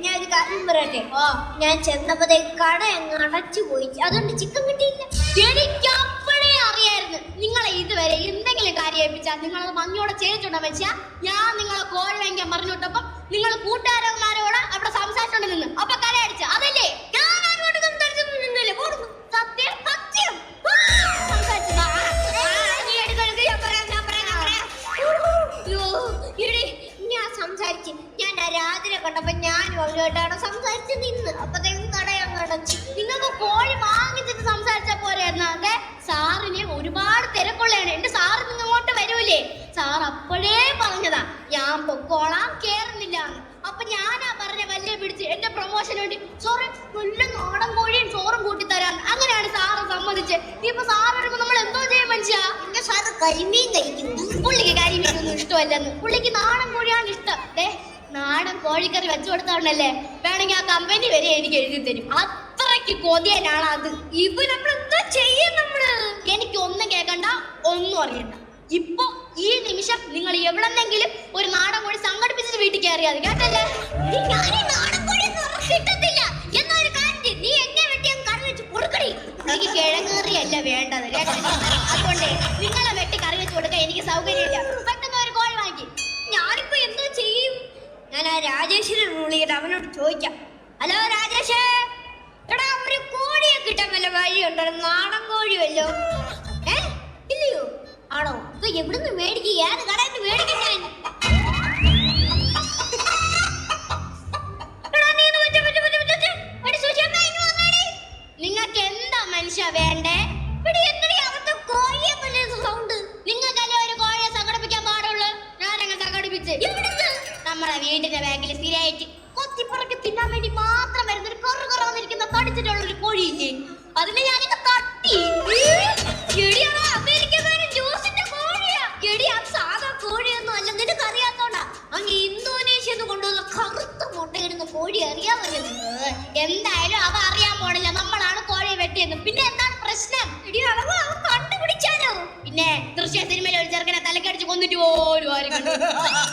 ഞാൻ ഒരു കാര്യം പറയട്ടെ. ഞാൻ ചെന്നപ്പോഴത്തേക്ക് കട അങ്ങ് അടച്ചു പോയി, അതുകൊണ്ട് ചിക്കൻ കിട്ടിയില്ല. എനിക്ക് അപ്പോഴേ അറിയായിരുന്നു നിങ്ങളെ ഇതുവരെ എന്തെങ്കിലും കാര്യം ഏൽപ്പിച്ചാൽ നിങ്ങളത് ഭംഗിയോടെ ചെയ്തിട്ടുണ്ടോ വെച്ചാ. ഞാൻ നിങ്ങളെ കോഴി വാങ്ങിക്കാൻ പറഞ്ഞു വിട്ടപ്പം നിങ്ങൾ കൂട്ടുകാരന്മാരോട് അവിടെ സംസാരിച്ചോണ്ട് നിന്ന് അപ്പൊ കലയടിച്ച അതല്ലേ. ഞാൻ അങ്ങോട്ട് സംസാരിച്ചൊന്നും നിന്നില്ല. സത്യം സത്യം ഞാൻ സംസാരിച്ച് ഞാൻ രാത്രി കണ്ടപ്പോ ഞാനും അവരുമായിട്ടാണ് സംസാരിച്ച് നിന്ന്. അപ്പത്തേക്കും കടയങ്ങ് അടച്ചു. നിങ്ങൾക്ക് കോഴി വാങ്ങിച്ചിട്ട് സംസാരിച്ചാ പോരായിരുന്നു. അതെ സാറിന് ഒരുപാട് തിരക്കുള്ളതാണ്. എന്റെ സാറ് നിങ്ങൾ ഇങ്ങോട്ട് വരൂലേ. സാർ അപ്പോഴേ പറഞ്ഞതാ ഞാൻ പൊക്കോളാം കേറുന്നില്ല. അപ്പൊ ഞാനാ പറഞ്ഞ വല്ലേ പിടിച്ച് എന്റെ പ്രൊമോഷന് വേണ്ടി സോറി നല്ല നാടൻ കോഴിയും ചോറും കൂട്ടിത്തരാൻ. അങ്ങനെയാണ് സാറ് സമ്മതിച്ചത്. ഇപ്പൊ സാർ വരുമ്പോ നമ്മൾ എന്തോ ചെയ്യാൻ മനുഷ്യ. എന്റെ സാറ് കരിമീൻ കഴിക്കുന്നു. പുള്ളിക്ക് കരിമീനൊന്നും ഇഷ്ടമല്ലെന്ന്. പുള്ളിക്ക് നാടൻ കോഴിയാണ് ഇഷ്ടം. നാടൻ കോഴിക്കറി വെച്ചു കൊടുത്തോണ്ടല്ലേ വേണമെങ്കിൽ ആ കമ്പനി വരെ എനിക്ക് എഴുതി തരും. അത്രയ്ക്ക് കൊതിയനാണ് അത്. ഇപ്പൊ നമ്മൾ എന്താ ചെയ്യും? എനിക്ക് ഒന്നും കേൾക്കണ്ട, ഒന്നും അറിയണ്ട. ഇപ്പൊ ഈ നിമിഷം നിങ്ങൾ എവിടെന്നെങ്കിലും ഒരു നാടൻ കോഴി സംഘടിപ്പിച്ചിട്ട് വീട്ടിൽ കയറിയാൽ കേട്ടല്ലേ. കിട്ടത്തില്ല എന്നൊരു കാര്യം നീ എന്നെ വെട്ടി കറി വെച്ച് കൊടുക്കണേ. എനിക്ക് കിഴങ്ങേറിയല്ല വേണ്ടത് കേട്ടല്ലേ. അതുകൊണ്ട് നിങ്ങളെ വെട്ടി കറി വെച്ച് കൊടുക്കാൻ എനിക്ക് സൗകര്യമില്ല. പെട്ടെന്ന് ഒരു കോഴി വാങ്ങി. ഞാനിപ്പോ എന്തോ ചെയ്യും? ഞാൻ ആ രാജേഷിനെ വിളിക്കട്ടെ, അവനോട് ചോദിക്കാം. ഹലോ രാജേഷേ, എടാ ഒരു കോഴിയെ കിട്ടാൻ വല്ല വഴിയുണ്ടോ? നാടൻ കോഴി വല്ലോ? ഇല്ലയോ? ആണോ? ഇപ്പൊ എവിടുന്ന് മേടിക്കും? ഏത് കടയിൽ നിന്ന് മേടിക്കും ഞാൻ? നിങ്ങൾക്ക് എന്താ മനുഷ്യ വേണ്ടേ? നിങ്ങൾക്കല്ലേ ഒരു കോഴിയെ സംഘടിപ്പിക്കാൻ പാടുള്ളൂ. ഞാനങ്ങ് സംഘടിപ്പിച്ച് നമ്മളെ വീടിന്റെ ബാഗിൽ സ്ഥിരമായിട്ട് കൊത്തിപ്പറക്കി തിന്നാൻ വേണ്ടി മാത്രം വരുന്നൊരു കുറന്നിരിക്കുന്ന തടിച്ചിട്ടുള്ള ഒരു കോഴിയില്ലേ, അതിനെ ഞാനൊക്കെ തട്ടി. സാധാ കോഴിയൊന്നും അല്ല, നിനക്ക് അറിയാത്തോണ്ടാ. അങ്ങ് ഇന്തോനേഷ്യന്ന് കൊണ്ടുവന്ന കറുത്ത മുട്ടയിടുന്ന കോഴി അറിയാമല്ലോ. എന്തായാലും അവ അറിയാൻ പോണില്ല നമ്മളാണ് കോഴിയെ വെട്ടിയെന്ന്. പിന്നെ എന്താണ് പ്രശ്നം? കണ്ടുപിടിച്ചാലോ? പിന്നെ ദൃശ്യ സിനിമയിൽ ഒരു ചെറുക്കനെ തലക്കടിച്ച് കൊന്നിട്ട് പോലും ആരും കണ്ടു.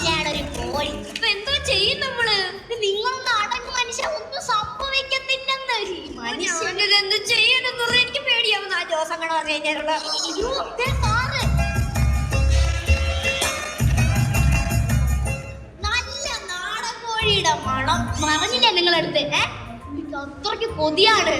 ഞാനൊരു കോഴി. ഇപ്പൊ എന്തോ ചെയ്യും നമ്മള്? നിങ്ങളൊന്നും അടങ്ങ് മനുഷ്യ, ഒന്നും സംഭവിക്കത്തില്ലെന്ന്. മനുഷ്യനെന്ത് ചെയ്യണമെന്ന് പറഞ്ഞാൽ എനിക്ക് പേടിയാവുന്ന ആ ജോസങ്ങനെ പറഞ്ഞു കഴിഞ്ഞാലുള്ള മണം മറന്നില്ലേ നിങ്ങളടുത്ത്? അത്രയ്ക്ക് കൊതിയാണ്.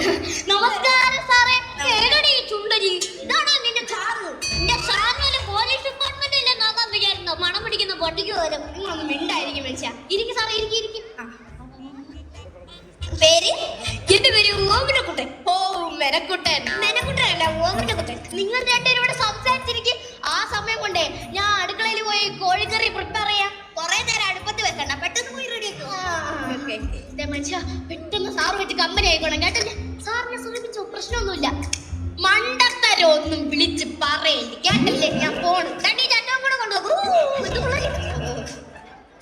നമസ്കാരം സാറേ. ഏകടി ചുണ്ടരി, ഇതാണോ നിന്റെ ചാറ്? എന്റെ ചാറിന് പോലീസ് ഡിപ്പാർട്ട്മെന്റിലെ നോക്കാൻ വിചാരിച്ചോ? മണം പിടിക്കുന്ന പൊട്ടിക്ക് പോലും. നിങ്ങളൊന്നും മിണ്ടായിരിക്കും മനുഷ്യ. ഇരിക്കും സാറേ, ഇരിക്കും. പേര്? എന്റെ പേര് ഓമനക്കുട്ടൻ. ഓ മെനക്കുട്ടൻ. മെനക്കുട്ടനല്ല, ഓമനക്കുട്ടൻ. നിങ്ങൾ രണ്ടുപേരും ഇവിടെ സംസാരിച്ചിരിക്കും. ആ സമയം കൊണ്ടേ ഞാൻ അടുക്കളയിൽ പോയി കോഴിക്കറി പ്രിപ്പയർ ചെയ്യാം. കുറെ നേരം അടുപ്പത്ത് വെക്കണ്ട, പെട്ടെന്ന് പോയി റെഡി ആക്കും. മനുഷ്യ പെട്ടെന്ന് സാറ് വെച്ച് കമ്പനി ആയിക്കോണം കേട്ടല്ലേ. സാറിനെ ശ്രമിച്ചോ, പ്രശ്നമൊന്നുമില്ല. മണ്ടത്തരം ഒന്നും വിളിച്ച് പറയില്ല കേട്ടല്ലേ. ഞാൻ പോണു. രണ്ടീ ചട്ടവും കൂടെ കൊണ്ടുപോകും.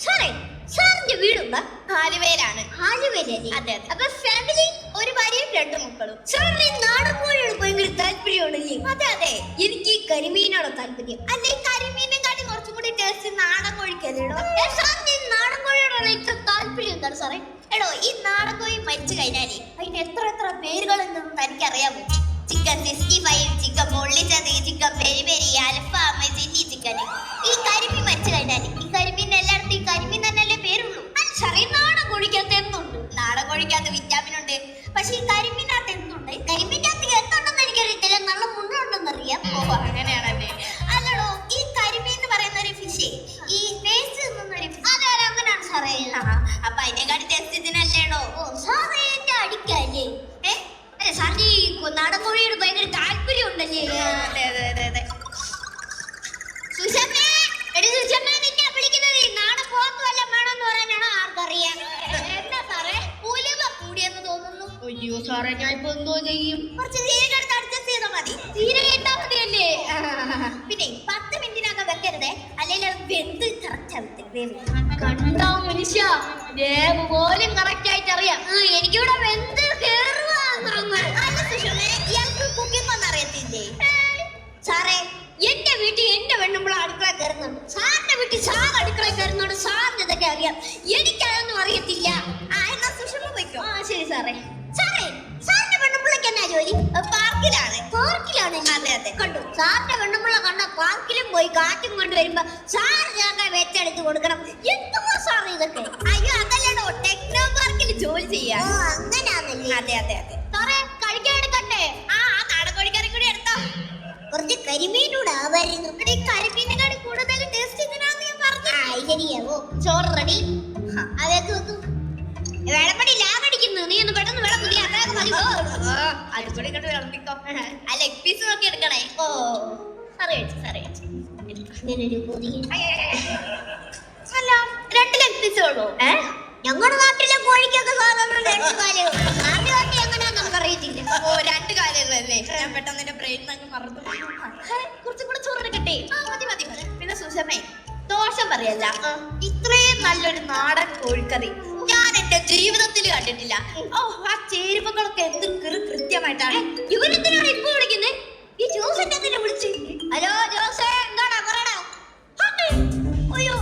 സാറേ, സാറിന്റെ വീടുണ്ടോ? ആലുവയിലാണ്. ആലുവയിലല്ലേ? അതെ. അപ്പൊ ഫാമിലി ഒരു ഭാര്യയും 2 മക്കളും. സാറിന് നാടൻ കോഴിയോട് ഭയങ്കര താല്പര്യമാണല്ലേ? അതെ അതെ, എനിക്ക് കരിമീനാണോ താല്പര്യം? അല്ലെ കരിമീനെക്കാട്ടി കുറച്ചും കൂടി ടേസ്റ്റ് നാടൻ കോഴിക്കല്ലേടോ? സാറിന് നാടൻ കോഴിയോടാണ് ഇത്ര താല്പര്യം എന്താണ് സാറേ? എടോ, ഈ നാടൻ കോഴി മരിച്ചു കഴിഞ്ഞാലേ അതിന് എത്ര പേരുകളെന്നും തനിക്കറിയാമോ? ചിക്കൻ 65, ചിക്കൻ പൊള്ളിച്ചത്, ചിക്കൻ പെരി പെരി, അൽഫാം, ചില്ലി ചിക്കൻ. ഈ കരിമീൻ മരിച്ചു കഴിഞ്ഞാല് ഈ കരിമീൻ എല്ലായിടത്തും ഈ കരിമീൻ തന്നെയല്ലേ പേരുള്ളൂ. സാറേ, നാടൻ കോഴിക്കകത്ത് എന്തുണ്ട്? നാടൻ കോഴിക്കകത്ത് വിറ്റാമിൻ ഉണ്ട്, പക്ഷെ ഈ കരിമീനകത്ത് എന്തുണ്ട്? കരിമീനകത്ത് എന്തുണ്ടെന്ന് എനിക്കറിയത്തില്ല, നല്ല മുള്ളുണ്ടെന്ന് അറിയാം. ഓ അങ്ങനെയാണല്ലേ. അല്ലടോ, ഈ കരിമീൻ എന്ന് പറയുന്ന ഒരു ഫിഷ് ഈ വേസ്റ്റ് തിന്നുന്നൊരു അതെ അങ്ങനെയാണ് സാറേ. അപ്പൊ അതിനെക്കാട്ടി ടേസ്റ്റ് ഇതിനല്ലേടോ? സാറേ എന്റെ അടിക്കല്ലേ? സാറിന് ഈ നാടൻ കോഴിയോട് ഭയങ്കര താല്പര്യം ഉണ്ടല്ലേ? അതെ. സുഷമേ, എടി സുഷമേ, നിന്നെ വിളിക്കുന്നത് നാടൻ പോത്ത് വല്ലതും വേണമെന്ന് പറയാനാണോ? ആർക്കറിയാം. എന്താ സാറേ, ഉലുവ കൂടിയെന്ന് തോന്നുന്നു. അയ്യോ സാറേ, ഞാൻ ഇപ്പൊ എന്തോ ചെയ്യും? കുറച്ച് ജീരകം എടുത്ത് അഡ്ജസ്റ്റ് ചെയ്താൽ മതി. ജീരകം ഇട്ടാ മതിയല്ലേ? പിന്നെ 10 മിനിറ്റിനകം വെക്കരുതേ, അല്ലെങ്കിൽ അത് വെന്ത് കറക്റ്റ് കണ്ടാ മനുഷ്യ, വേവ് പോലും കറക്റ്റ് ആയിട്ട് അറിയാം. എനിക്കിവിടെ വെന്ത് അല്ല സുഷമേ, ഇയാൾക്ക് കുക്കിംഗ് ഒന്നും അറിയത്തില്ലേ? സാറേ, എന്റെ വീട്ടിൽ എന്റെ പെണ്ണുമ്പോൾ അടുക്കള കയറുന്നുണ്ട്. സാറിന്റെ വീട്ടിൽ സാർ അടുക്കള കയറുന്നുണ്ട്. സാറിന് ഇതൊക്കെ ഒക്കെ അറിയാം. എനിക്കതൊന്നും അറിയത്തില്ല. എന്നാ സുഷമ പോയിക്കോ. ശരി സാറേ. സാറിന്റെ പെണ്ണുപിള്ളക്ക് എന്നാ ജോലി? പാർക്കിലാണ്. പാർക്കിലാണ്. അതെ അതെ. കണ്ടു, സാറിന്റെ പെണ്ണുപിള്ള കണ്ട പാർക്കിലും പോയി കാറ്റും കൊണ്ടുവരുമ്പോ സാർ ഞങ്ങൾ വെച്ചെടുത്ത് കൊടുക്കണം. എന്തുവാ സാർ ഇതൊക്കെ? അയ്യോ അതല്ലടോ, ടെക്നോ പാർക്കിൽ ജോലി ചെയ്യാ. അങ്ങനാന്നല്ലേ? അതെ അതെ അതെ. സാറേ കഴിക്കാൻ എടുക്കട്ടെ? നാടൻ കോഴിക്കറി കൂടി എടുത്തോ. കുറച്ച് കരിമീനൂടെ ആവായിരുന്നു. ഈ കരിമീനിനെക്കാളും കൂടുതൽ ടേസ്റ്റ് ഇതിനാന്ന് ഞാൻ പറഞ്ഞു. ശരിയാവോ? ചോറ് റെഡി. അതൊക്കെ വെക്കും. വെള്ളപ്പടി ലാഗടിക്കുന്നു. നീ ഒന്ന് പെട്ടെന്ന് വെള്ളം കുടി. അത്രയൊക്കെ മതി. അടിപൊളി കണ്ട് വിളമ്പിക്കോ. ആ ലെഗ് പീസ് നോക്കി എടുക്കണേ. സാറേ ഇങ്ങനൊരു കൊതിയ. അല്ല 2 ലെഗ് പീസേ ഉള്ളൂ. ഞങ്ങളുടെ നാട്ടിലെ കോഴിക്കൊക്കെ സാധാരണ 2 കാലേ ഉള്ളൂ. നാട്ടിലെ നാട്ടിൽ എങ്ങനെയാന്ന് നമുക്ക് അറിയത്തില്ല. 2 കാലുകളല്ലേ? ഞാൻ പെട്ടെന്ന് എന്റെ ബ്രെയിൻ അങ്ങ് മറന്നു. കുറച്ചും കൂടെ ചോറ് എടുക്കട്ടെ? മതി മതി. പിന്നെ സുഷമേ, ദോഷം പറയല്ല, ഇത്രയും നല്ലൊരു നാടൻ കോഴിക്കറി ഞാൻ എന്റെ ജീവിതത്തിൽ കണ്ടിട്ടില്ല. ആ ചേരുവകളൊക്കെ എന്ത് കൃത്യമായിട്ടാണ്. ഇവരെന്തിനാണ് ഇപ്പൊ വിളിക്കുന്നത്? ഈ ജോസന്റെ എന്തിനാ വിളിച്ച്? ഹലോ ജോസേ, എന്താടാ പറയടാ? അയ്യോ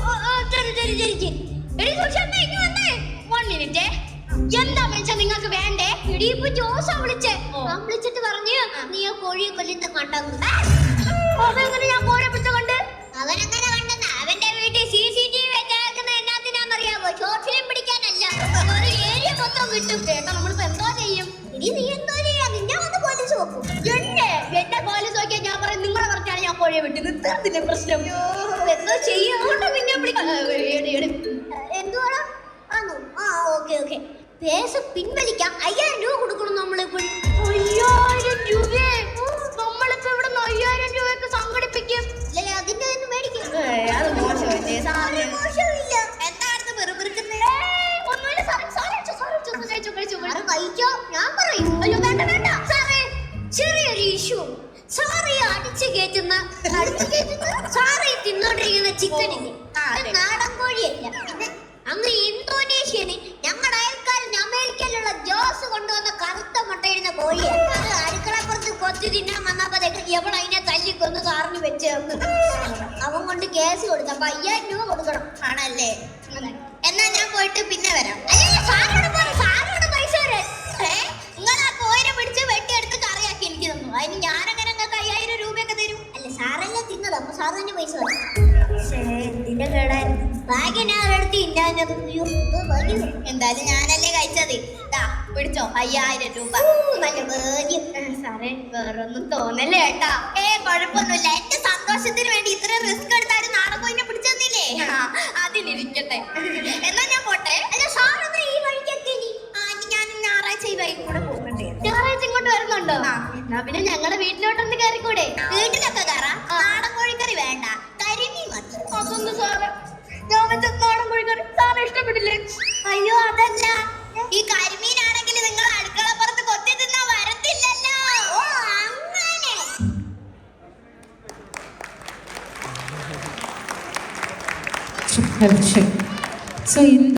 എന്താ മനുഷ്യ നിങ്ങൾക്ക് വേണ്ടേ? ഇടിയിപ്പോ ജോസാ വിളിച്ചേ. വിളിച്ചിട്ട് പറഞ്ഞു നീ ആ കോഴിയെ കൊല്ലുന്ന കണ്ടെന്ന്. അതെങ്ങനെ ഞാൻ കോഴിയെ പിടിച്ച കണ്ട്? അവനെങ്ങനെ കണ്ടെന്ന്? അവന്റെ വീട്ടിൽ CCTV വെച്ചേക്കുന്ന എന്നാത്തിനാന്നറിയാമോ? ഷോർട്ട് ഫിലിം പിടിക്കാനല്ല, ഒരു ഏരിയ മൊത്തം കിട്ടും. കേട്ടോ, നമ്മളിപ്പോ എന്തോ ചെയ്യും? ഇനി നീ എന്തോ ചെയ്യാ? നിന്നെ വന്ന് പോലീസ് നോക്കും. എന്നെ പോലീസ് നോക്കിയാൽ ഞാൻ പറയും നിങ്ങളെ പറഞ്ഞാണ് ഞാൻ കോഴിയെ വിട്ടത്. തീർത്തില്ലേ പ്രശ്നം? എന്തോ ചെയ്യോണ്ട് പിന്നെ എന്തുവാ? ആണോ? ഓക്കെ. കേസ് പിൻവലിക്കാം. 5000 രൂപ കൊടുക്കണം നമ്മളിപ്പോൾ. 5000 രൂപയെ നമ്മളിപ്പോ ഇവിടെ 5000 രൂപയൊക്കെ സംഘടിപ്പിക്കും. അല്ലേ അതിന്റെ ഒന്നും മേടിക്കും. അത് മോശമല്ലേ? മോശമില്ല. എന്താണെന്ന് വെറുതെ ഒന്നുമില്ല സാറേ. കഴിച്ചോ? ഞാൻ പറയും. അയ്യോ വേണ്ട സാറേ, ചെറിയൊരു ഇഷ്യൂ. സാറി അടിച്ചു കയറ്റുന്ന സാറി തിന്നോണ്ടിരിക്കുന്ന ചിക്കനില്ലേ, നാടൻ കോഴിയല്ല. പിന്നെ അങ്ങ് ഇന്തോനേഷ്യന് ഞങ്ങളുടെ അയൽക്കാരൻ അമേരിക്കയിലുള്ള ജോസ് കൊണ്ടുവന്ന കറുത്ത മുട്ടയിടുന്ന കോഴിയാണ്. അത് അടുക്കളപ്പുറത്ത് കൊത്തി തിന്നാൻ വന്നപ്പോഴത്തേക്ക് എവിടെ അതിനെ തല്ലിക്കൊന്ന് സാറിന് വെച്ച് അവൻ കൊണ്ട് കേസ് കൊടുത്തപ്പോ 5000 രൂപ കൊടുക്കണം. ആണല്ലേ? എന്നാ ഞാൻ പോയിട്ട് പിന്നെ വരാം. അല്ലല്ല, സാറിനോട് പൈസ വരാൻ. നിങ്ങൾ ആ കോഴിനെ പിടിച്ച് വെട്ടിയെടുത്ത് കറിയാക്കി എനിക്ക് തന്നു. അതിന് ഞാനങ്ങനെ നിങ്ങൾക്ക് 5000 രൂപയൊക്കെ തരും. അല്ല, സാറെല്ലാം തിന്നത്, അപ്പൊ സാറ് തന്നെ പൈസ വരും. എന്തിന്റെ കേടായിരുന്നു? ഭാഗ്യം ഞാൻ ഒരിടത്ത് ഇല്ലാഞ്ഞത്. എന്തായാലും ഞാനല്ലേ കഴിച്ചത്. പിടിച്ചോ 5000 രൂപ. നല്ല ഭാഗ്യം. സാറേ വേറൊന്നും തോന്നല്ലേ കേട്ടാ? കുഴപ്പമൊന്നുമില്ല. എന്റെ സന്തോഷത്തിന് വേണ്ടി ഇത്ര റിസ്ക് എടുത്താലും നാടൻ കോഴിനെ പിടിച്ചെന്നില്ലേ? അതിനിരിക്കട്ടെ. എന്നാ ഞാൻ പോട്ടെ. അല്ല സാറെന്നാ ഈ വഴിക്കൊക്കെ ഞാൻ ഞായറാഴ്ച ഈ വഴി കൂടെ പോകുന്നുണ്ട്. ഞായറാഴ്ച ഇങ്ങോട്ട് വരുന്നുണ്ടോ? എന്നാ പിന്നെ ഞങ്ങളുടെ വീട്ടിലോട്ടൊന്ന് കയറിക്കൂടെ? വീട്ടിലൊക്കെ കയറാം. നാടൻ കോഴിക്കറി വേണ്ട, കരിമീൻ മതി. അതൊന്നും സാറ് ഞാൻ വെച്ച നാടൻ കോഴിക്കറി സാറ് ഇഷ്ടപ്പെട്ടില്ലേ? അയ്യോ അതല്ല, ഈ കരിമീനാണെങ്കിൽ നിങ്ങൾ അടുക്കളപ്പുറത്ത് കൊത്തി തിന്നാ വരത്തില്ലല്ലോ. അങ്ങനെ. So in